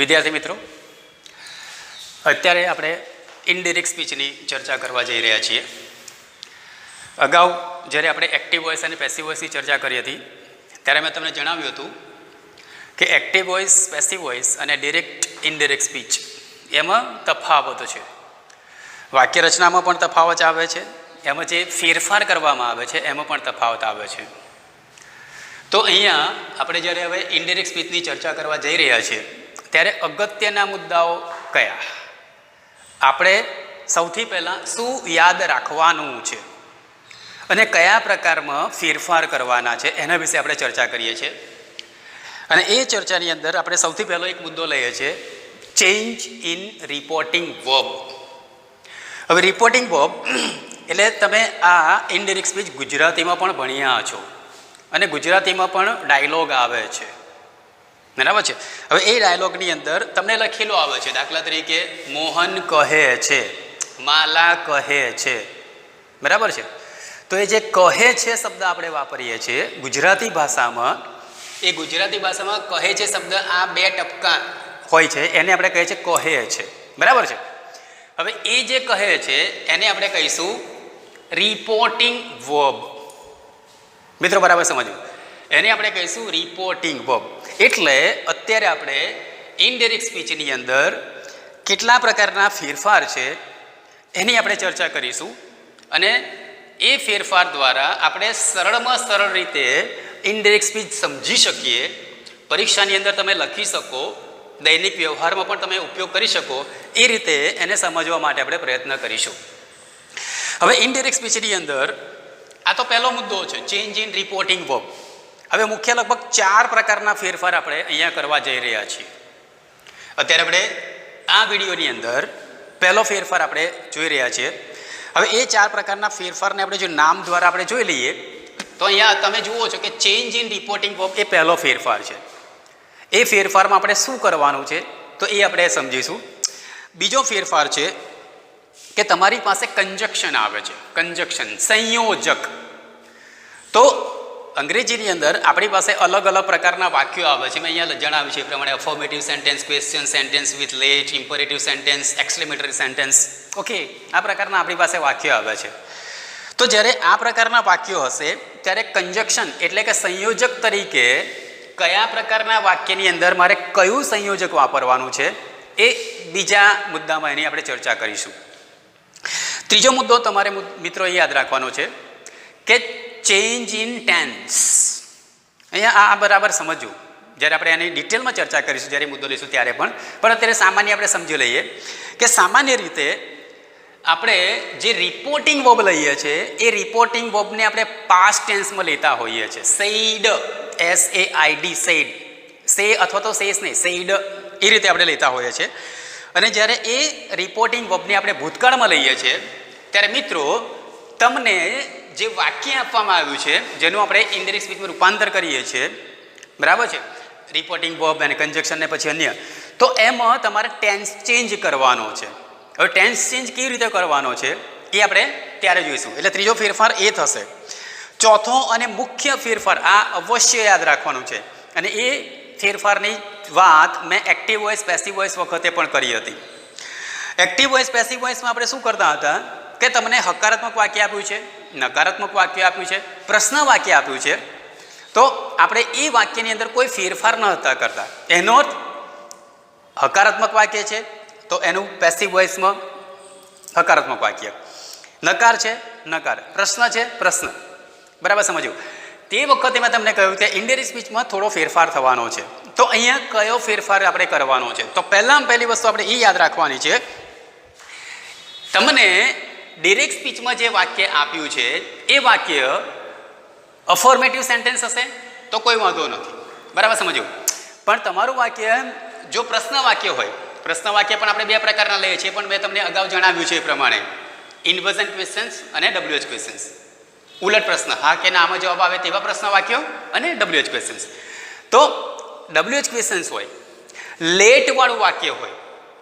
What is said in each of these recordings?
વિદ્યાર્થી મિત્રો, અત્યારે આપણે ઇનડાયરેક્ટ સ્પીચની ચર્ચા કરવા જઈ રહ્યા છીએ. અગાઉ જ્યારે આપણે એક્ટિવ વોઇસ અને પેસિવ વોઇસની ચર્ચા કરી હતી ત્યારે મેં તમને જણાવ્યું હતું કે એક્ટિવ વોઇસ, પેસિવ વોઇસ અને ડિરેક્ટ ઇનડાયરેક્ટ સ્પીચ એમાં તફાવતો છે. વાક્ય રચનામાં પણ તફાવત આવે છે, એમાં જે ફેરફાર કરવામાં આવે છે એમાં પણ તફાવત આવે છે. તો અહીંયા આપણે જ્યારે હવે ઇનડાયરેક્ટ સ્પીચની ચર્ચા કરવા જઈ રહ્યા છીએ ત્યારે અગત્યના મુદ્દાઓ કયા, આપણે સૌથી પહેલાં શું યાદ રાખવાનું છે અને કયા પ્રકારમાં ફેરફાર કરવાના છે એના વિશે આપણે ચર્ચા કરીએ છીએ. અને એ ચર્ચાની અંદર આપણે સૌથી પહેલો એક મુદ્દો લઈએ છીએ, ચેન્જ ઇન રિપોર્ટિંગ વર્બ. હવે રિપોર્ટિંગ વર્બ એટલે તમે આ ઇનડાયરેક્ટ સ્પીચ ગુજરાતીમાં પણ ભણ્યા છો અને ગુજરાતીમાં પણ ડાયલોગ આવે છે, બરાબર છે. હવે એ ડાયલોગની અંદર તમને લખેલો આવે છે, દાખલા તરીકે મોહન કહે છે, માલા કહે છે, બરાબર છે. તો એ જે કહે છે શબ્દ આપણે વાપરીએ છીએ ગુજરાતી ભાષામાં, એ ગુજરાતી ભાષામાં કહે છે શબ્દ આ બે ટપકા હોય છે એને આપણે કહીએ છીએ કહે છે, બરાબર છે. હવે એ જે કહે છે એને આપણે કહીશું રિપોર્ટિંગ વર્બ. મિત્રો બરાબર સમજવું, એને આપણે કહીશું રિપોર્ટિંગ વર્બ. એટલે અત્યારે આપણે ઇનડાયરેક્ટ સ્પીચની અંદર કેટલા પ્રકારના ફેરફાર છે એની આપણે ચર્ચા કરીશું અને એ ફેરફાર દ્વારા આપણે સરળમાં સરળ રીતે ઇનડાયરેક્ટ સ્પીચ સમજી શકીએ, પરીક્ષાની અંદર તમે લખી શકો, દૈનિક વ્યવહારમાં પણ તમે ઉપયોગ કરી શકો, એ રીતે એને સમજવા માટે આપણે પ્રયત્ન કરીશું. હવે ઇનડાયરેક્ટ સ્પીચની અંદર આ તો પહેલો મુદ્દો છે, ચેન્જ ઇન રિપોર્ટિંગ વર્બ. હવે મુખ્ય લગભગ 4 પ્રકારના ફેરફાર આપણે અહીંયા કરવા જઈ રહ્યા છીએ. અત્યારે આપણે આ વિડીયોની અંદર પહેલો ફેરફાર આપણે જોઈ રહ્યા છીએ. હવે એ 4 પ્રકારના ફેરફારને આપણે જો નામ દ્વારા આપણે જોઈ લઈએ તો અહીંયા તમે જુઓ છો કે ચેન્જ ઇન રિપોર્ટિંગ વર્બ એ પહેલો ફેરફાર છે. એ ફેરફારમાં આપણે શું કરવાનું છે તો એ આપણે સમજીશું. બીજો ફેરફાર છે કે તમારી પાસે કંજક્શન આવે છે, કંજક્શન સંયોજક. તો અંગ્રેજીની અંદર આપણી પાસે અલગ અલગ પ્રકારના વાક્યો આવે છે. મેં અહીંયા જણાવ્યું છે એ પ્રમાણે affirmative sentence, question sentence with let, imperative sentence, exclamatory sentence. Okay, આ પ્રકારના આપણી પાસે વાક્યો આવે છે. તો જ્યારે આ પ્રકારના વાક્યો હશે ત્યારે કંજક્શન એટલે કે સંયોજક તરીકે કયા પ્રકારના વાક્યની અંદર મારે કયું સંયોજક વાપરવાનું છે એ બીજા મુદ્દામાં એની આપણે ચર્ચા કરીશું. ત્રીજો મુદ્દો તમારે મિત્રો એ યાદ રાખવાનો છે કે ચેન્જ ઇન ટેન્સ. અહીંયા આ બરાબર સમજવું, જ્યારે આપણે એની ડિટેલમાં ચર્ચા કરીશું, જ્યારે મુદ્દો લઈશું ત્યારે પણ અત્યારે સામાન્ય આપણે સમજી લઈએ કે સામાન્ય રીતે આપણે જે રિપોર્ટિંગ વર્બ લઈએ છીએ એ રિપોર્ટિંગ વર્બને આપણે પાસ્ટ ટેન્સમાં લેતા હોઈએ છીએ. સેડ, SAID, સેડ, સે અથવા તો સેસ નહીં, સેડ, એ રીતે આપણે લેતા હોઈએ છીએ. અને જ્યારે એ રિપોર્ટિંગ વર્બને આપણે ભૂતકાળમાં લઈએ છીએ ત્યારે મિત્રો તમને જે વાક્ય આપવામાં આવ્યું છે જેનું આપણે ઇનડાયરેક્ટ સ્પીચમાં રૂપાંતર કરીએ છીએ, બરાબર છે, રિપોર્ટિંગ વર્બ અને કંજક્શન ને પછી અન્ય, તો એમાં તમારે ટેન્સ ચેન્જ કરવાનો છે. હવે ટેન્સ ચેન્જ કેવી રીતે કરવાનો છે એ આપણે ત્યારે જોઈશું. એટલે ત્રીજો ફેરફાર એ થશે. ચોથો અને મુખ્ય ફેરફાર આ અવશ્ય યાદ રાખવાનું છે અને એ ફેરફારની વાત મેં એક્ટિવ વોઇસ, પેસિવ વોઇસ વખતે પણ કરી હતી. એક્ટિવ વોઇસ, પેસિવ વોઇસમાં આપણે શું કરતા હતા કે તમને હકારાત્મક વાક્ય આપ્યું છે, નકારાત્મક વાક્ય આપ્યું છે, પ્રશ્ન વાક્ય આપ્યું છે, તો આપણે એ વાક્યની અંદર કોઈ ફેરફાર ન હતા કરતા. એનો અર્થ હકારાત્મક વાક્ય છે તો એનું પેસિવ વોઇસમાં હકારાત્મક વાક્ય, નકાર છે નકાર, પ્રશ્ન છે પ્રશ્ન, બરાબર સમજ્યું. તે વખતે મેં તમને કહ્યું કે ઇનડાયરેક્ટ સ્પીચમાં થોડો ફેરફાર થવાનો છે. તો અહીંયા કયો ફેરફાર આપણે કરવાનો છે? તો પહેલી વસ્તુ આપણે એ યાદ રાખવાની છે, તમને ડિરેક્ટ સ્પીચમાં જે વાક્ય આપ્યું છે એ વાક્ય અફર્મેટિવ સેન્ટેન્સ હશે તો કોઈ વાંધો નથી, બરાબર સમજ્યું. પણ તમારું વાક્ય જો પ્રશ્ન વાક્ય હોય, પ્રશ્ન વાક્ય પણ આપણે 2 પ્રકારના લઈએ છીએ, પણ મેં તમને અગાઉ જણાવ્યું છે એ પ્રમાણે ઇન્વર્ઝન ક્વેશ્ચન્સ અને WH ક્વેશ્ચન્સ. ઉલટ પ્રશ્ન, હા કે નામાં જવાબ આવે તેવા પ્રશ્ન વાક્યો અને WH ક્વેશ્ચન્સ. તો WH ક્વેશ્ચન્સ હોય, લેટવાળું વાક્ય હોય,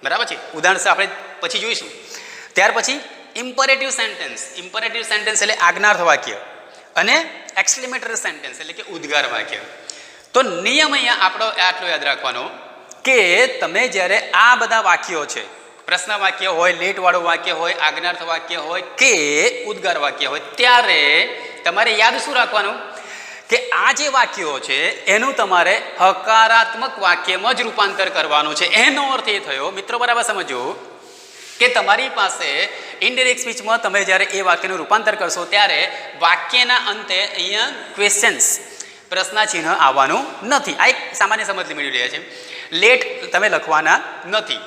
બરાબર છે, ઉદાહરણ આપણે પછી જોઈશું. ત્યાર પછી ઇમ્પરેટિવ સેન્ટેન્સ, ઇમ્પરેટિવ સેન્ટેન્સ એટલે આજ્ઞાર્થ વાક્ય, અને એક્સક્લેમેટરી સેન્ટેન્સ એટલે કે ઉદ્ગાર વાક્ય. તો નિયમ અહીંયા આપણો આટલો યાદ રાખવાનો કે તમે જ્યારે આ બધા વાક્યો છે, પ્રશ્ન વાક્ય હોય, લેટવાળું વાક્ય હોય, આજ્ઞાર્થ વાક્ય હોય કે ઉદ્ગાર વાક્ય હોય, ત્યારે તમારે યાદ શું રાખવાનું કે આ જે વાક્યો છે એનું તમારે હકારાત્મક વાક્યમાં જ રૂપાંતર કરવાનું છે. એનો અર્થ એ થયો મિત્રો, બરાબર સમજો કે તમારી પાસે ઇનડાયરેક્ટ સ્પીચમાં તમે જ્યારે એ વાક્યનું રૂપાંતર કરશો ત્યારે વાક્યના અંતે અહીંયા ક્વેશ્ચન્સ, પ્રશ્નાચિહ્ન આવવાનું નથી. આ એક સામાન્ય સમજ મેળવી રહ્યા છે. લેટ તમે લખવાના નથી.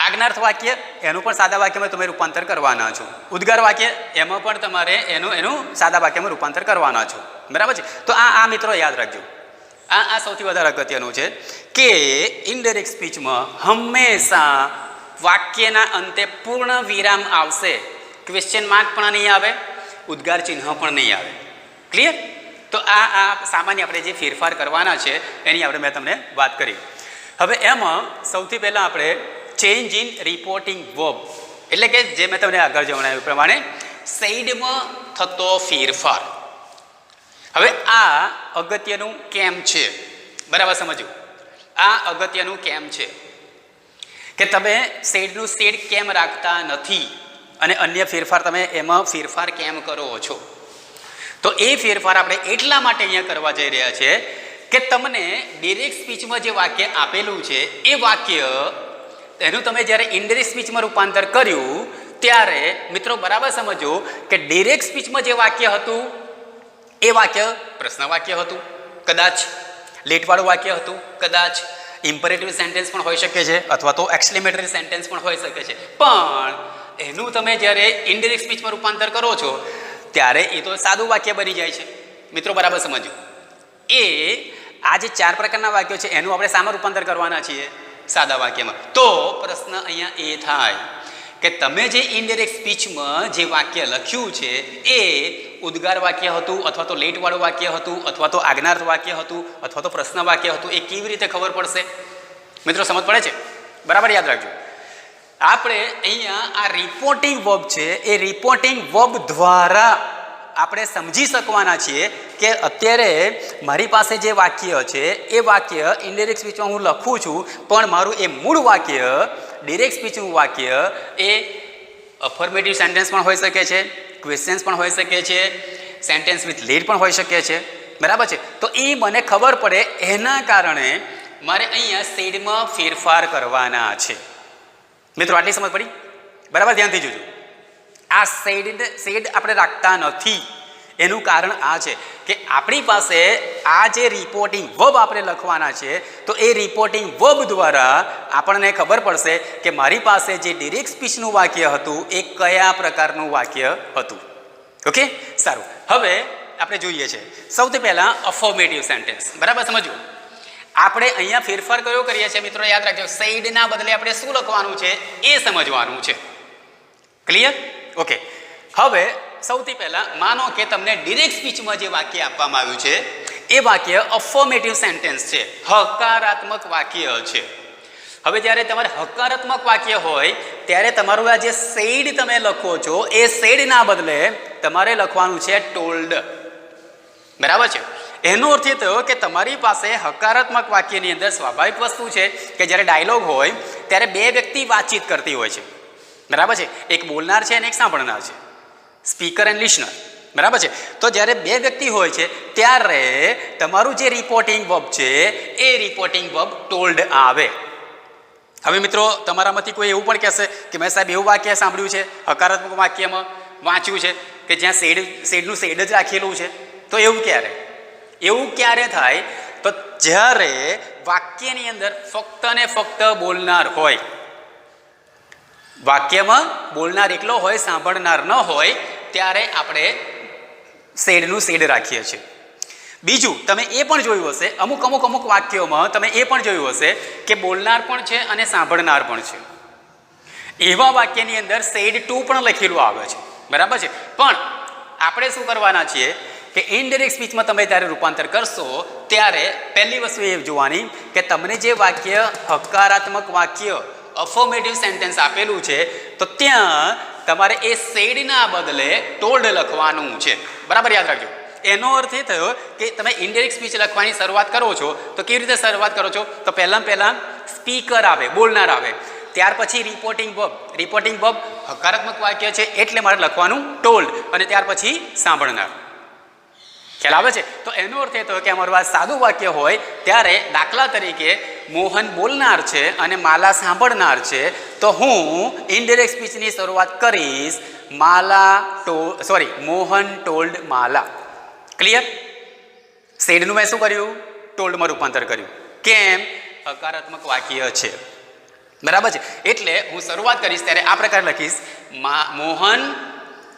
આજ્ઞાર્થ વાક્ય એનું પણ સાદા વાક્યમાં તમે રૂપાંતર કરવાના છો. ઉદ્ગાર વાક્ય એમાં પણ તમારે એનું સાદા વાક્યમાં રૂપાંતર કરવાના છો. બરાબર છે. તો આ મિત્રો યાદ રાખજો. આ સૌથી વધારે અગત્યનું છે કે ઇનડાયરેક્ટ સ્પીચમાં હંમેશા વાક્યના અંતે પૂર્ણ વિરામ આવશે. ક્વેશ્ચન માર્ક પણ નહીં આવે, ઉદ્ગાર ચિહ્ન પણ નહીં આવે. ક્લિયર? તો આ સામાન્ય આપણે જે ફેરફાર કરવાના છે એની આપણે મેં તમને વાત કરી. હવે એમાં સૌથી પહેલાં આપણે ચેન્જ ઇન રિપોર્ટિંગ વર્બ, એટલે કે જે મેં તમને આગળ જણાવ્યું પ્રમાણે સેઇડમાં થતો ફેરફાર. હવે આ અગત્યનું કેમ છે, બરાબર સમજો. આ અગત્યનું કેમ છે કે તમે સેડનું સેડ કેમ રાખતા નથી અને અન્ય ફેરફાર તમે એમાં ફેરફાર કેમ કરો છો. તો એ ફેરફાર આપણે એટલા માટે અહીંયા કરવા જઈ રહ્યા છે કે તમને ડિરેક્ટ સ્પીચમાં જે વાક્ય આપેલું છે એ વાક્ય એનું તમે જ્યારે ઇનડાયરેક્ટ સ્પીચમાં રૂપાંતર કર્યું ત્યારે મિત્રો બરાબર સમજો કે ડિરેક્ટ સ્પીચમાં જે વાક્ય હતું એ વાક્ય પ્રશ્ન વાક્ય હતું, કદાચ લેટવાળું વાક્ય હતું, કદાચ ઇમ્પરેટિવ સેન્ટેન્સ પણ હોઈ શકે છે અથવા તો એક્સક્લેમેટરી સેન્ટેન્સ પણ હોઈ શકે છે. પણ એનું તમે જ્યારે ઇનડાયરેક્ટ સ્પીચમાં રૂપાંતર કરો છો ત્યારે એ તો સાદું વાક્ય બની જાય છે. મિત્રો બરાબર સમજો. આ જે 4 પ્રકારના વાક્યો છે એનું આપણે શામાં રૂપાંતર કરવાના છીએ? સાદા વાક્યમાં. તો પ્રશ્ન અહીંયા એ થાય કે તમે જે ઇનડાયરેક્ટ સ્પીચમાં જે વાક્ય લખ્યું છે એ ઉદ્ગાર વાક્ય હતું અથવા તો લેટવાળું વાક્ય હતું અથવા તો આજ્ઞાર્થ વાક્ય હતું અથવા તો પ્રશ્ન વાક્ય હતું, એ કેવી રીતે ખબર પડશે? મિત્રો સમજ પડે છે? બરાબર યાદ રાખજો. આપણે અહીંયા આ રિપોર્ટિંગ વર્બ છે એ રિપોર્ટિંગ વર્બ દ્વારા આપણે સમજી શકવાના છીએ કે અત્યારે મારી પાસે જે વાક્ય છે એ વાક્ય ઇનડાયરેક્ટ સ્પીચમાં હું લખું છું, પણ મારું એ મૂળ વાક્ય ડિરેક્ટ સ્પીચનું વાક્ય એ અફર્મેટિવ સેન્ટેન્સ પણ હોઈ શકે છે, ક્વેશ્ચન્સ પણ હોઈ શકે છે, સેન્ટેન્સ વિથ લેટ પણ હોઈ શકે છે. બરાબર છે. તો એ મને ખબર પડે એના કારણે મારે અહીંયા સેડમાં ફેરફાર કરવાના છે. મિત્રો આટલી સમજ પડી? બરાબર ધ્યાનથી જોજો. આ સેડ આપણે રાખતા નથી એનું કારણ આ છે કે આપણી પાસે આ જે રિપોર્ટિંગ વર્બ આપણે લખવાના છે તો એ રિપોર્ટિંગ વર્બ દ્વારા આપણને ખબર પડશે કે મારી પાસે જે ડિરેક્ટ સ્પીચનું વાક્ય હતું એ કયા પ્રકારનું વાક્ય હતું. ઓકે, સારું. હવે આપણે જોઈએ છે સૌથી પહેલાં અફર્મેટિવ સેન્ટેન્સ. બરાબર સમજો. આપણે અહીંયા ફેરફાર કયો કરીએ છીએ મિત્રો? યાદ રાખજો, સેડના બદલે આપણે શું લખવાનું છે એ સમજવાનું છે. ક્લિયર? ઓકે. હવે સૌથી પહેલાં માનો કે તમને ડિરેક્ટ સ્પીચમાં જે વાક્ય આપવામાં આવ્યું છે એ વાક્ય અફર્મેટિવ સેન્ટેન્સ છે, હકારાત્મક વાક્ય છે. હવે જ્યારે તમારે હકારાત્મક વાક્ય હોય ત્યારે તમારું આ જે સેડ તમે લખો છો એ સેડના બદલે તમારે લખવાનું છે ટોલ્ડ. બરાબર છે. એનો અર્થ એ થયો કે તમારી પાસે હકારાત્મક વાક્યની અંદર સ્વાભાવિક વસ્તુ છે કે જ્યારે ડાયલોગ હોય ત્યારે 2 વ્યક્તિ વાતચીત કરતી હોય છે. બરાબર છે. એક બોલનાર છે અને એક સાંભળનાર છે, સ્પીકર એન્ડ લિસનર. બરાબર છે. તો જ્યારે 2 વ્યક્તિ હોય છે ત્યારે તમારું જે રિપોર્ટિંગ વર્બ છે એ રિપોર્ટિંગ વર્બ ટોલ્ડ આવે. હવે મિત્રો તમારામાંથી કોઈ એવું પણ કહેશે કે મેં સાહેબ એવું વાક્ય સાંભળ્યું છે હકારાત્મક વાક્યમાં વાંચ્યું છે કે જ્યાં સેડનું સેડ જ રાખેલું છે. તો એવું ક્યારે થાય? તો જ્યારે વાક્યની અંદર ફક્ત ને ફક્ત બોલનાર હોય, વાક્યમાં બોલનાર એકલો હોય, સાંભળનાર ન હોય, ત્યારે આપણે સેડનું સેડ રાખીએ છીએ. બીજું તમે એ પણ જોયું હશે અમુક વાક્યોમાં તમે એ પણ જોયું હશે કે બોલનાર પણ છે અને સાંભળનાર પણ છે. એવા વાક્યની અંદર સેડ ટુ પણ લખેલું આવે છે. બરાબર છે. પણ આપણે શું કરવાના છીએ કે ઇનડાયરેક્ટ સ્પીચમાં તમે જ્યારે રૂપાંતર કરશો ત્યારે પહેલી વસ્તુ એ જોવાની કે તમને જે વાક્ય હકારાત્મક વાક્ય અફર્મેટિવ સેન્ટેન્સ આપેલું છે તો ત્યાં તમારે એ સેડના બદલે ટોલ્ડ લખવાનું છે. બરાબર યાદ રાખજો. એનો અર્થ એ થયો કે તમે ઇનડાયરેક્ટ સ્પીચ લખવાની શરૂઆત કરો છો તો કેવી રીતે શરૂઆત કરો છો? તો પહેલાં સ્પીકર આવે, બોલનાર આવે, ત્યાર પછી રિપોર્ટિંગ વર્બ હકારાત્મક વાક્ય છે એટલે મારે લખવાનું ટોલ્ડ, અને ત્યાર પછી સાંભળનાર. ખ્યાલ આવે છે? તો એનો અર્થ એ થયો કે અમારું આ સાદું વાક્ય હોય ત્યારે દાખલા તરીકે મોહન બોલનાર છે અને માલા સાંભળનાર છે, તો હું ઇનડાયરેક્ટ સ્પીચની શરૂઆત કરીશ મોહન ટોલ્ડ માલા. ક્લિયર? સેડનું મેં શું કર્યું? ટોલ્ડમાં રૂપાંતર કર્યું. કેમ? હકારાત્મક વાક્ય છે. બરાબર છે? એટલે હું શરૂઆત કરીશ ત્યારે આ પ્રકારે લખીશ મોહન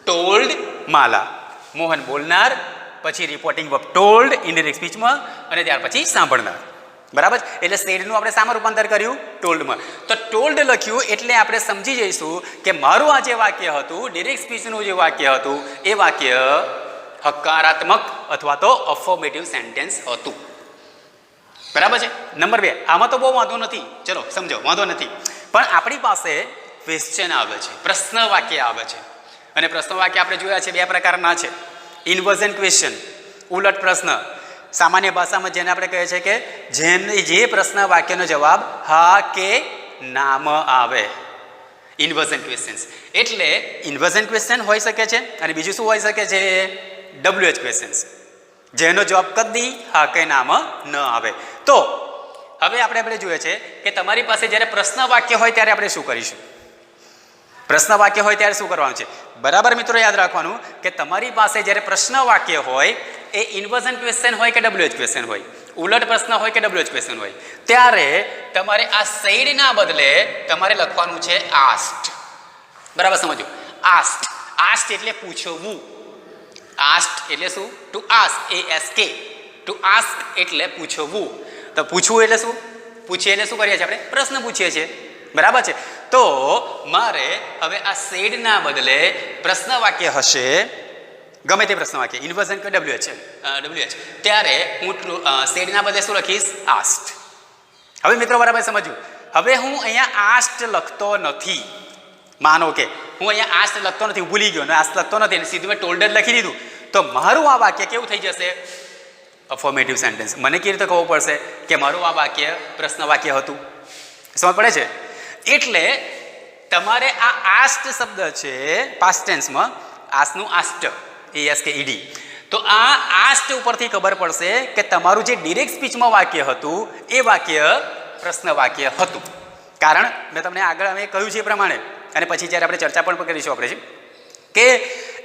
ટોલ્ડ માલા. મોહન બોલનાર, પછી રિપોર્ટિંગ વર્બ ટોલ્ડ ઇનડાયરેક્ટ સ્પીચમાં, અને ત્યાર પછી સાંભળનાર. બરાબર? એટલે સેડનું આપણે શામાં રૂપાંતર કર્યું? ટોલ્ડમાં. તો ટોલ્ડ લખ્યું એટલે આપણે સમજી જઈશું કે મારું આ જે વાક્ય હતું, ડિરેક્ટ સ્પીચનું જે વાક્ય હતું, એ વાક્ય હકારાત્મક અથવા તો અફર્મેટિવ સેન્ટેન્સ હતું. બરાબર છે? નંબર 2, આમાં તો બહુ વાંધો નથી, ચલો સમજો, વાંધો નથી. પણ આપણી પાસે ક્વેશ્ચન આવે છે, પ્રશ્ન વાક્ય આવે છે. અને પ્રશ્ન વાક્ય આપણે જોયા છે 2 પ્રકારના છે. ઇન્વર્ઝન ક્વેશ્ચન, ઉલટ પ્રશ્ન. સામાન્ય ભાષામાં જેને આપણે કહીએ છીએ કે જે પ્રશ્ન વાક્યનો જવાબ હા કે નામ આવે, ઇન્વર્ઝન ક્વેશ્ચન્સ. એટલે ઇન્વર્ઝન ક્વેશ્ચન હોઈ શકે છે, અને બીજું શું હોઈ શકે છે? WH ક્વેશ્ચન્સ, જેનો જવાબ કદી હા કે નામ ન આવે. તો હવે આપણે જોઈએ છે કે તમારી પાસે જ્યારે પ્રશ્ન વાક્ય હોય ત્યારે આપણે શું કરીશું? પ્રશ્ન વાક્ય હોય ત્યારે શું કરવાનું છે? બરાબર મિત્રો, યાદ રાખવાનું કે તમારી પાસે જ્યારે પ્રશ્ન વાક્ય હોય એ ઇન્વર્ઝન ક્વેશ્ચન હોય કે WH ક્વેશ્ચન હોય, ઉલટ પ્રશ્ન હોય કે WH ક્વેશ્ચન હોય, ત્યારે તમારે આ સેડના બદલે તમારે લખવાનું છે આસ્ક્ડ. બરાબર સમજો? આસ્ક્ડ એટલે પૂછવું. આસ્ક્ડ એટલે શું? To ask, ASK. To ask એટલે પૂછવું. તો પૂછવું એટલે શું? પૂછીએ એટલે શું કરીએ છીએ આપણે? પ્રશ્ન પૂછીએ છીએ. બરાબર છે? તો મારે હવે આ સેડના બદલે પ્રશ્ન વાક્ય હશે, ગમે તે પ્રશ્ન વાક્ય, ઇન્વર્ઝન કે WH, ત્યારે હું સેડના બદલે શું લખીશ? આસ્ક્ડ. હવે મિત્રો બરાબર સમજ્યું? હવે હું અહીંયા આસ્ક્ડ લખતો નથી. માનો કે હું અહીંયા આસ્ક્ડ લખતો નથી, ભૂલી ગયો, આસ્ક્ડ લખતો નથી અને સીધું મેં ટોલ્ડ જ લખી દીધું, તો મારું આ વાક્ય કેવું થઈ જશે? Affirmative sentence. મને કેવી રીતે ખબર પડશે કે મારું આ વાક્ય પ્રશ્ન વાક્ય હતું? સમજ પડે છે? એટલે તમારે આ આસ્ક્ડ શબ્દ છે પાસ્ટ ટેન્સમાં, આસ્કનું આસ્ક્ડ, ASKED. તો આ આસ્ક્ડ ઉપરથી ખબર પડશે કે તમારું જે ડિરેક્ટ સ્પીચમાં વાક્ય હતું એ વાક્ય પ્રશ્ન વાક્ય હતું. કારણ મેં તમને આગળ અમે કહ્યું છે એ પ્રમાણે, અને પછી જ્યારે આપણે ચર્ચા પણ કરીશું આપણે કે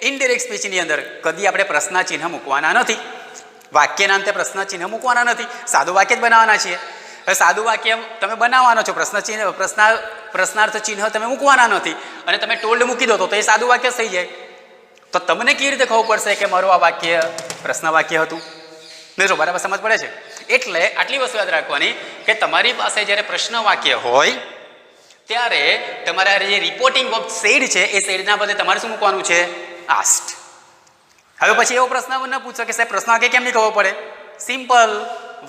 ઇનડાયરેક્ટ સ્પીચની અંદર કદી આપણે પ્રશ્ન ચિહ્ન મૂકવાના નથી, વાક્યના અંતે પ્રશ્ન ચિહ્ન મૂકવાના નથી, સાદું વાક્ય જ બનાવવાના છીએ. હવે સાદું વાક્ય તમે બનાવવાનો છો, પ્રશ્નાર્થ ચિહ્ન તમે મૂકવાના નથી, અને તમે ટોલ્ડ મૂકી દો તો એ સાદું વાક્ય થઈ જાય. તો તમને કેવી રીતે ખબર પડશે કે મારું આ વાક્ય પ્રશ્ન વાક્ય હતું? મિત્રો બરાબર સમજ પડે છે? એટલે આટલી વસ્તુ યાદ રાખવાની કે તમારી પાસે જ્યારે પ્રશ્ન વાક્ય હોય ત્યારે તમારા જે રિપોર્ટિંગ વર્બ સેડ છે એ સેડના બદલે તમારે શું મૂકવાનું છે? આસ્ક્ડ. હવે પછી એવો પ્રશ્ન ન પૂછો કે સાહેબ પ્રશ્ન વાક્ય કેમ નહીં ખબર પડે? સિમ્પલ,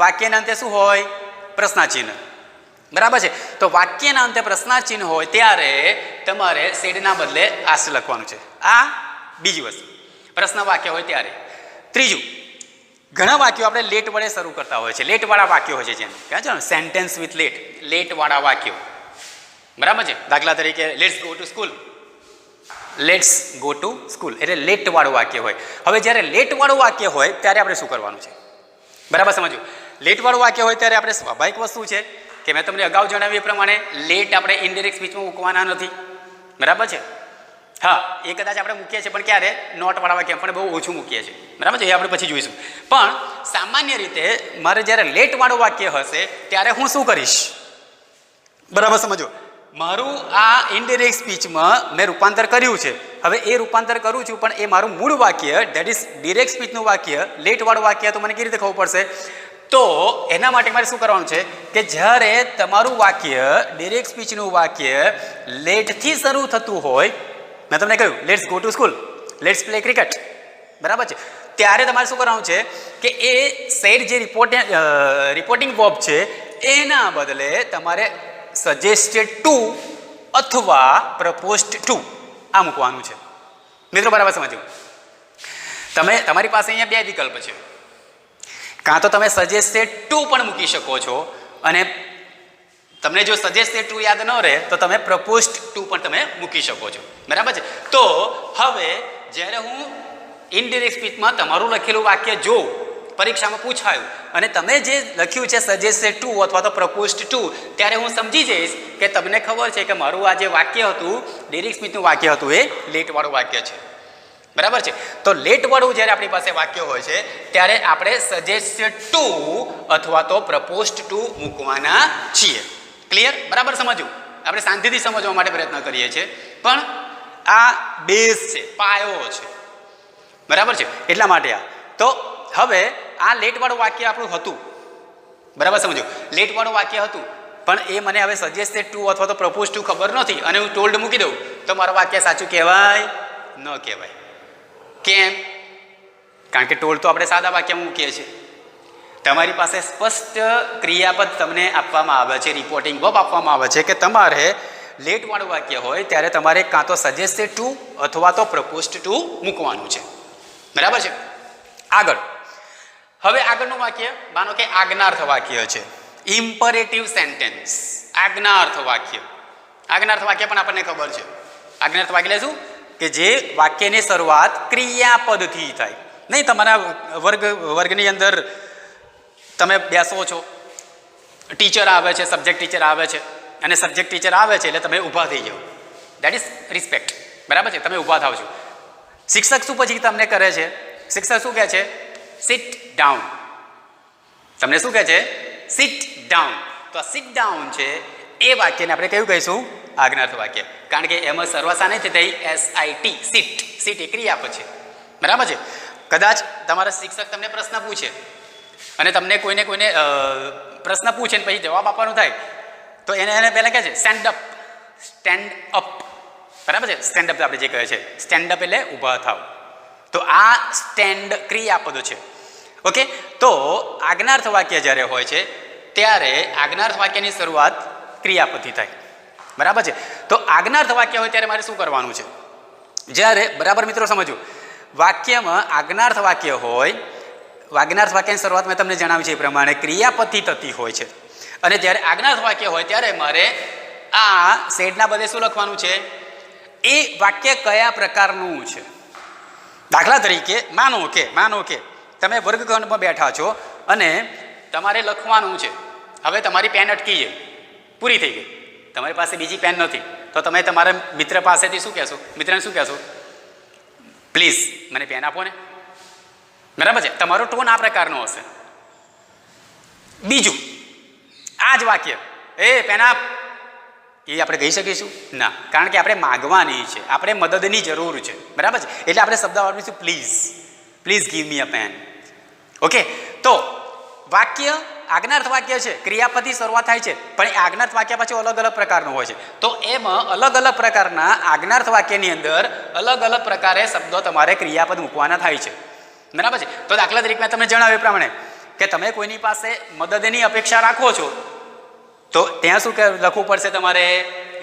વાક્યના અંતે શું હોય? પ્રશ્નાચિહ્ન. બરાબર છે? તો વાક્યના અંતે પ્રશ્નાચિહ્ન હોય ત્યારે તમારે સેડના બદલે આસ્ક્ડ લખવાનું છે. આ બીજી વસ્તુ, પ્રશ્ન વાક્ય હોય ત્યારે. ત્રીજું, ઘણા વાક્યો આપણે લેટ વડે શરૂ કરતા હોય છે, લેટવાળા વાક્યો હોય છે, જેમ કહે છે ને સેન્ટેન્સ વિથ લેટવાળા વાક્યો. બરાબર છે? દાખલા તરીકે લેટ્સ ગો ટુ સ્કૂલ, એટલે લેટવાળું વાક્ય હોય. હવે જ્યારે લેટવાળું વાક્ય હોય ત્યારે આપણે શું કરવાનું છે? બરાબર સમજો? લેટવાળું વાક્ય હોય ત્યારે આપણે સ્વાભાવિક વસ્તુ છે કે મેં તમને અગાઉ જણાવ્યું એ પ્રમાણે લેટ આપણે ઇનડાયરેક્ટ સ્પીચમાં મૂકવાના નથી. બરાબર છે? હા, એ કદાચ આપણે મૂકીએ છીએ પણ ક્યારે? નોટવાળા વાક્ય પણ બહુ ઓછું મૂકીએ છીએ. બરાબર છે? એ આપણે પછી જોઈશું. પણ સામાન્ય રીતે મારે જ્યારે લેટવાળું વાક્ય હશે ત્યારે હું શું કરીશ? બરાબર સમજો? મારું આ ઇનડાયરેક્ટ સ્પીચમાં મેં રૂપાંતર કર્યું છે. હવે એ રૂપાંતર કરું છું પણ એ મારું મૂળ વાક્ય, ધેટ ઇઝ ડિરેક્ટ સ્પીચનું વાક્ય, લેટવાળું વાક્ય, તો મને કેવી રીતે ખબર પડશે? તો એના માટે મારે શું કરવાનું છે કે જ્યારે તમારું વાક્ય, ડિરેક્ટ સ્પીચનું વાક્ય લેટથી શરૂ થતું હોય, મેં તમને કહ્યું let's go to school, let's play cricket, બરાબર છે, ત્યારે તમારે શું કરવાનું છે કે એ સેડ જે રિપોર્ટિંગ વર્બ છે એના બદલે તમારે સજેસ્ટેડ ટુ અથવા પ્રપોઝડ ટુ આ મૂકવાનું છે. મિત્રો બરાબર સમજો? તમારી પાસે અહીંયા બે વિકલ્પ છે. કાં તો તમે સજેસ્ટેડ ટુ પણ મૂકી શકો છો, અને તમને જો સજેસ્ટેડ ટુ યાદ ન રહે તો તમે પ્રપોઝડ ટુ પણ તમે મૂકી શકો છો. બરાબર છે. તો હવે જ્યારે હું ઇનડિરેક્ટ સ્પીચમાં તમારું લખેલું વાક્ય જોઉં, પરીક્ષામાં પૂછાયું, અને તમે જે લખ્યું છે સજેસ્ટેડ ટુ અથવા તો પ્રપોઝડ ટુ, ત્યારે હું સમજી જઈશ કે તમને ખબર છે કે મારું આ જે વાક્ય હતું, ડિરેક્ટ સ્પીચનું વાક્ય હતું, એ લેટવાળું વાક્ય છે. બરાબર છે. તો લેટવાળું જ્યારે આપણી પાસે વાક્ય હોય છે ત્યારે આપણે સજેસ્ટેડ ટુ અથવા તો પ્રપોઝડ ટુ મૂકવાના છીએ. ક્લિયર? બરાબર સમજવું? આપણે શાંતિથી સમજવા માટે પ્રયત્ન કરીએ છીએ, પણ આ બેઝ છે, પાયો છે. બરાબર છે. એટલા માટે આ તો હવે આ લેટવાળું વાક્ય આપણું હતું. બરાબર સમજો? લેટવાળું વાક્ય હતું, પણ એ મને હવે સજેસ્ટેડ ટુ અથવા તો પ્રપોઝ ટુ ખબર નથી અને હું ટોલ્ડ મૂકી દઉં તો મારું વાક્ય સાચું કહેવાય ન કહેવાય? કેમ? કારણ કે ટોલ્ડ તો આપણે સાદા વાક્યમાં મૂકીએ છીએ. તમારી પાસે સ્પષ્ટ ક્રિયાપદ તમને આપવામાં આવે છે, રિપોર્ટિંગ વર્બ આપવામાં આવે છે કે તમારે લેટવાળું વાક્ય હોય ત્યારે તમારે કાં તો સજેસ્ટેડ ટુ અથવા તો પ્રપોઝડ ટુ મૂકવાનું છે. બરાબર છે. આગળ હવે આગળનું વાક્ય માનો કે આજ્ઞાર્થ વાક્ય છે, ઇમ્પરેટિવ સેન્ટેન્સ. આજ્ઞાર્થ વાક્ય, આજ્ઞાર્થ વાક્ય પણ આપણને ખબર છે. આજ્ઞાર્થ વાક્ય એટલે શું? કે જે વાક્યની શરૂઆત ક્રિયાપદથી થાય. નહીં, તમારા વર્ગની અંદર તમે બેસો છો, ટીચર આવે છે, સબ્જેક્ટ ટીચર આવે છે, અને સબ્જેક્ટ ટીચર આવે છે એટલે તમે ઊભા થઈ જાઓ. That is respect. બરાબર છે. તમે ઊભા થાવ છો. શિક્ષક શું પછી તમને કરે છે? શિક્ષક શું કહે છે? Sit down. તમને શું કહે છે? Sit down. તો આ સિટ ડાઉન છે એ વાક્યને આપણે કયું કહીશું? આજ્ઞાર્થ વાક્ય. કારણ કે એમાં શરૂઆત નથી થઈ, SIT, સિટ. સિટ એ ક્રિયાપદ છે. બરાબર છે. કદાચ તમારા શિક્ષક તમને પ્રશ્ન પૂછે અને તમને કોઈને પ્રશ્ન પૂછે ને પછી જવાબ આપવાનું થાય તો એને પહેલાં કહે છે સ્ટેન્ડ અપ. Stand up. બરાબર છે. સ્ટેન્ડ અપ આપણે જે કહે છે, સ્ટેન્ડ અપ એટલે ઊભા થાવ. તો આ સ્ટેન્ડ ક્રિયાપદ છે. ઓકે. તો આજ્ઞાર્થ વાક્ય જ્યારે હોય છે ત્યારે આજ્ઞાર્થ વાક્યની શરૂઆત ક્રિયાપદથી થાય. બરાબર છે. તો આજ્ઞાર્થ વાક્ય હોય ત્યારે મારે શું કરવાનું છે? જ્યારે બરાબર મિત્રો સમજો, વાક્યમાં આજ્ઞાર્થ વાક્ય હોય, આજ્ઞાર્થ વાક્યની શરૂઆત મેં તમને જણાવી છે એ પ્રમાણે ક્રિયાપદથી થતી હોય છે. અને જ્યારે આજ્ઞાર્થ વાક્ય હોય ત્યારે મારે આ શેડના બદલે શું લખવાનું છે? એ વાક્ય કયા પ્રકારનું છે. દાખલા તરીકે માનો કે તમે વર્ગખંડમાં બેઠા છો અને તમારે લખવાનું છે. હવે તમારી પેન અટકી છે, પૂરી થઈ ગઈ, તમારી પાસે બીજી પેન નથી, તો તમે તમારા મિત્ર પાસેથી શું કહેશો? મિત્રને શું કહેશો? પ્લીઝ મને પેન આપો ને. બરાબર છે. તમારો ટોન આ પ્રકારનો હશે. બીજું આ જ વાક્ય, એ પેન આપ, એ આપણે કહી શકીશું? ના, કારણ કે આપણે માગવાની છે, આપણે મદદની જરૂર છે. બરાબર છે. એટલે આપણે શબ્દ વાપરીશું please. Please give me a pen. Okay. તો વાક્ય આજ્ઞાર્થ વાક્ય છે, ક્રિયાપદથી શરૂઆત થાય છે, પણ એ આજ્ઞાર્થ વાક્ય પાછું અલગ અલગ પ્રકારનું હોય છે. તો એમાં અલગ અલગ પ્રકારના આજ્ઞાર્થ વાક્યની અંદર અલગ અલગ પ્રકારે શબ્દો તમારે ક્રિયાપદ મૂકવાના થાય છે. બરાબર છે. તો દાખલા તરીકે મેં તમને જણાવ્યું એ પ્રમાણે કે તમે કોઈની પાસે મદદની અપેક્ષા રાખો છો તો ત્યાં શું લખવું પડશે? તમારે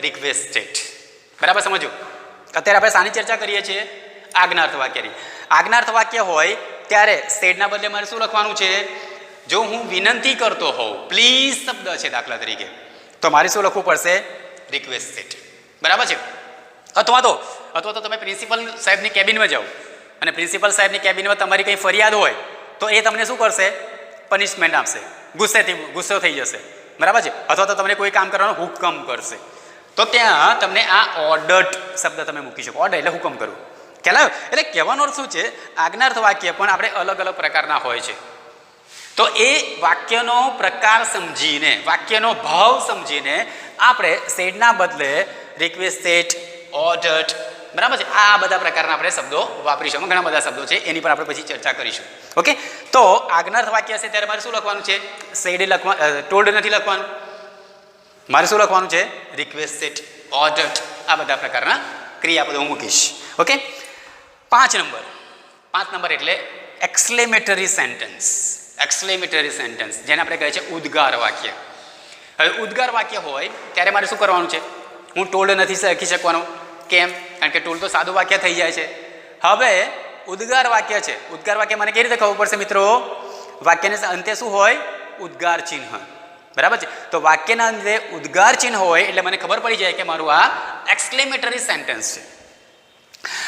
રિક્વેસ્ટેડ. બરાબર સમજો? અત્યારે આપણે શાની ચર્ચા કરીએ છીએ? આજ્ઞાર્થ વાક્યની. આજ્ઞાર્થ વાક્ય હોય ત્યારે શેડના બદલે મારે શું લખવાનું છે? જો હું વિનંતી કરતો હોઉં, પ્લીઝ શબ્દ છે દાખલા તરીકે, તો મારે શું લખવું પડશે? રિક્વેસ્ટેડ. બરાબર છે. અથવા તો તમે પ્રિન્સિપલ સાહેબની કેબિનમાં જાઓ અને પ્રિન્સિપલ સાહેબની કેબિનમાં તમારી કંઈ ફરિયાદ હોય તો એ તમને શું કરશે? પનિશમેન્ટ આપશે, ગુસ્સો થઈ જશે. બરાબર છે. અથવા તો તમને કોઈ કામ કરવાનો હુકમ કરશે તો ત્યાં તમને આ ઓર્ડર્ડ શબ્દ તમે મૂકી શકો. ઓર્ડર એટલે હુકમ કરવું. ખ્યાલ આવ્યો? એટલે કહેવાનો અર્થ શું છે? આજ્ઞાર્થ વાક્ય પણ આપણે અલગ અલગ પ્રકારના હોય છે. તો એ વાક્યનો પ્રકાર સમજીને, વાક્યનો ભાવ સમજીને આપણે શેડના બદલે રિક્વેસ્ટેડ, ઓર્ડર્ડ, બરાબર છે, આ બધા પ્રકારના આપણે શબ્દો વાપરીશું. ઘણા બધા શબ્દો છે, એની પર આપણે પછી ચર્ચા કરીશું. ઓકે. તો આજ્ઞાર્થ વાક્ય હશે ત્યારે મારે શું લખવાનું છે? શેડ ટોલ્ડ નથી લખવાનું. મારે શું લખવાનું છે? રિક્વેસ્ટેડ, ઓર્ડર્ડ, આ બધા પ્રકારના ક્રિયાપદો હું મૂકીશ. ઓકે. 5 નંબર એટલે એક્સક્લેમેટરી સેન્ટેન્સ. એક્સક્લેમેટરી સેન્ટેન્સ જેને આપણે કહે છે ઉદ્ગાર વાક્ય. હવે ઉદ્ગાર વાક્ય હોય ત્યારે મારે શું કરવાનું છે? હું ટોલ્ડ નથી લખી શકવાનો. કેમ? કારણ કે ટોલ્ડ તો સાદું વાક્ય થઈ જાય છે. હવે ઉદ્ગાર વાક્ય છે. ઉદ્ગાર વાક્ય મને કેવી રીતે ખબર પડશે મિત્રો? વાક્યના અંતે શું હોય? ઉદ્ગાર ચિહ્ન. બરાબર છે. તો વાક્યના અંતે ઉદ્ગાર ચિહ્ન હોય એટલે મને ખબર પડી જાય કે મારું આ એક્સક્લેમેટરી સેન્ટેન્સ છે.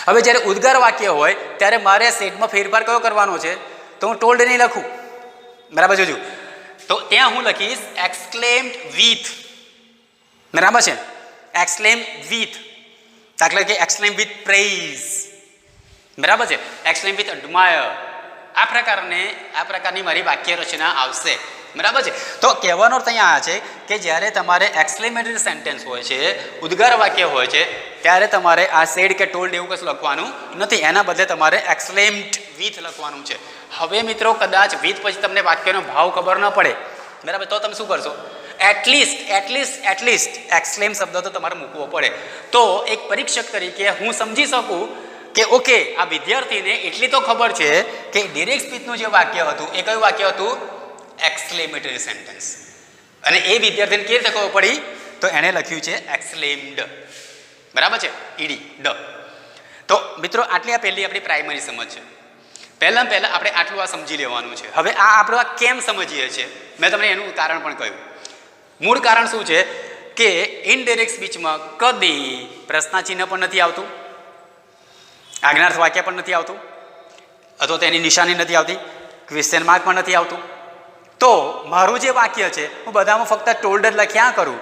હવે જ્યારે ઉદ્ગાર વાક્ય હોય ત્યારે મારે સેટમાં ફેરફાર કયો કરવાનો છે? તો હું ટોલ્ડ નહીં લખું. બરાબર જોજો. તો ત્યાં હું લખીશ એક્સક્લેમ્ડ વિથ. બરાબર છે. એક્સક્લેમ વિથ. દાખલા કે એક્સક્લેમ વિથ પ્રેઇઝ. બરાબર છે. એક્સક્લેમ વિથ એડમાયર. આ પ્રકારની મારી વાક્ય રચના આવશે. બરાબર છે. તો કહેવાનો અર્થ અહીંયા આ છે કે જ્યારે તમારે એક્સક્લેમેટરી સેન્ટેન્સ હોય છે, ઉદ્ગાર વાક્ય હોય છે, ત્યારે તમારે આ સેડ કે ટોલ્ડ એવું કશું લખવાનું નથી. એના બદલે તમારે એક્સક્લેમ્ડ વિથ લખવાનું છે. હવે મિત્રો કદાચ વિથ પછી તમને વાક્યનો ભાવ ખબર ન પડે, બરાબર, તો તમે શું કરશો? એટલીસ્ટ એક્સક્લેમ શબ્દ તો તમારે મૂકવો પડે. તો એક પરીક્ષક તરીકે હું સમજી શકું કે ઓકે, આ વિદ્યાર્થીને એટલી તો ખબર છે કે ડિરેક્ટ સ્પીચનું જે વાક્ય હતું એ કયું વાક્ય હતું? Exclamatory sentence. અને એ વિદ્યાર્થીને કેવી રીતે ખબર પડી? તો એણે લખ્યું છે એક્સક્લેમ્ડ. બરાબર છે, ઈડી ડ. તો મિત્રો આટલી આ પહેલી આપણી પ્રાઇમરી સમજ છે. પહેલાં આપણે આટલું આ સમજી લેવાનું છે. હવે આ આપણે આ કેમ સમજીએ છીએ મેં તમને એનું કારણ પણ કહ્યું. મૂળ કારણ શું છે કે ઇનડાયરેક્ટ સ્પીચમાં કદી પ્રશ્નાચિહ્ન પણ નથી આવતું, આજ્ઞાર્થ વાક્ય પણ નથી આવતું, અથવા તો એની નિશાની નથી આવતી, ક્વેશ્ચન માર્ક પણ નથી આવતું. તો મારું જે વાક્ય છે હું બધામાં ફક્ત ટોલ્ડ જ લખ્યા કરું.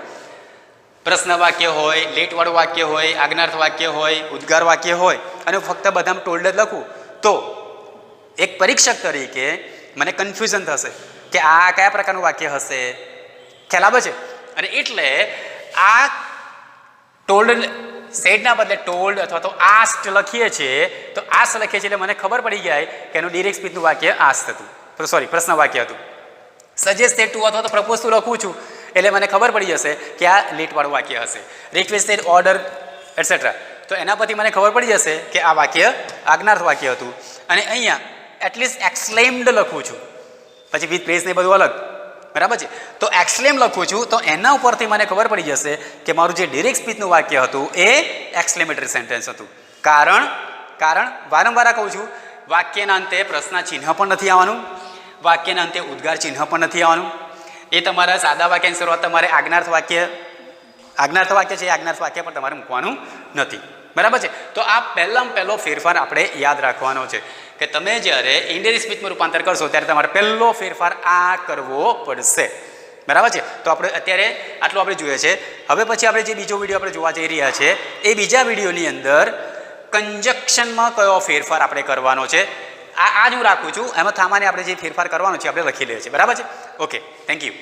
પ્રશ્ન વાક્ય હોય, લેટવાળું વાક્ય હોય, આજ્ઞાર્થ વાક્ય હોય, ઉદ્ગાર વાક્ય હોય, અને ફક્ત બધામાં ટોલ્ડ જ લખું તો એક પરીક્ષક તરીકે મને કન્ફ્યુઝન થશે કે આ કયા પ્રકારનું વાક્ય હશે. ખ્યાલ આવે છે? અને એટલે આ ટોલ્ડ સેડના બદલે ટોલ્ડ અથવા તો આસ્ટ લખીએ છીએ. તો આસ્ટ લખીએ છીએ એટલે મને ખબર પડી જાય કે એનું ડિરેક્ટ સ્પીચનું વાક્ય આસ્ટ હતું, પ્રશ્ન વાક્ય હતું. સજેસ્ટેડ ટુ અથવા તો પ્રપોઝ ટુ લખું છું એટલે મને ખબર પડી જશે કે આ લેટવાળું વાક્ય હશે. રિક્વેસ્ટેડ, ઓર્ડર એટસેટ્રા, તો એના પરથી મને ખબર પડી જશે કે આ વાક્ય આજ્ઞાર્થ વાક્ય હતું. અને અહીંયા એટલીસ્ટ એક્સક્લેમ્ડ લખું છું, પછી વિથ પ્રેઝ ને બધું અલગ. બરાબર છે. તો એક્સક્લેમ લખું છું તો એના ઉપરથી મને ખબર પડી જશે કે મારું જે ડિરેક્ટ સ્પીચનું વાક્ય હતું એ એક્સક્લેમેટરી સેન્ટેન્સ હતું. કારણ વારંવાર કહું છું, વાક્યના અંતે પ્રશ્ન ચિહ્ન પણ નથી આવવાનું, વાક્યના અંતે ઉદ્ગાર ચિહ્ન પણ નથી આવવાનું. એ તમારા સાદા વાક્યની શરૂઆત તમારે આજ્ઞાર્થ વાક્ય છે, આજ્ઞાર્થ વાક્ય પણ તમારે મૂકવાનું નથી. બરાબર છે. તો આ પહેલો ફેરફાર આપણે યાદ રાખવાનો છે કે તમે જ્યારે ઇનડાયરેક્ટ સ્પીચમાં રૂપાંતર કરશો ત્યારે તમારે પહેલો ફેરફાર આ કરવો પડશે. બરાબર છે. તો આપણે અત્યારે આટલું આપણે જોઈએ છે. હવે પછી આપણે જે બીજો વિડીયો આપણે જોવા જઈ રહ્યા છે એ બીજા વિડીયોની અંદર કંજક્શનમાં કયો ફેરફાર આપણે કરવાનો છે આ જ હું રાખું છું. એમાં સામાન્ય આપણે જે ફેરફાર કરવાનો છે આપણે લખી લઈએ છીએ. બરાબર છે. Okay, thank you.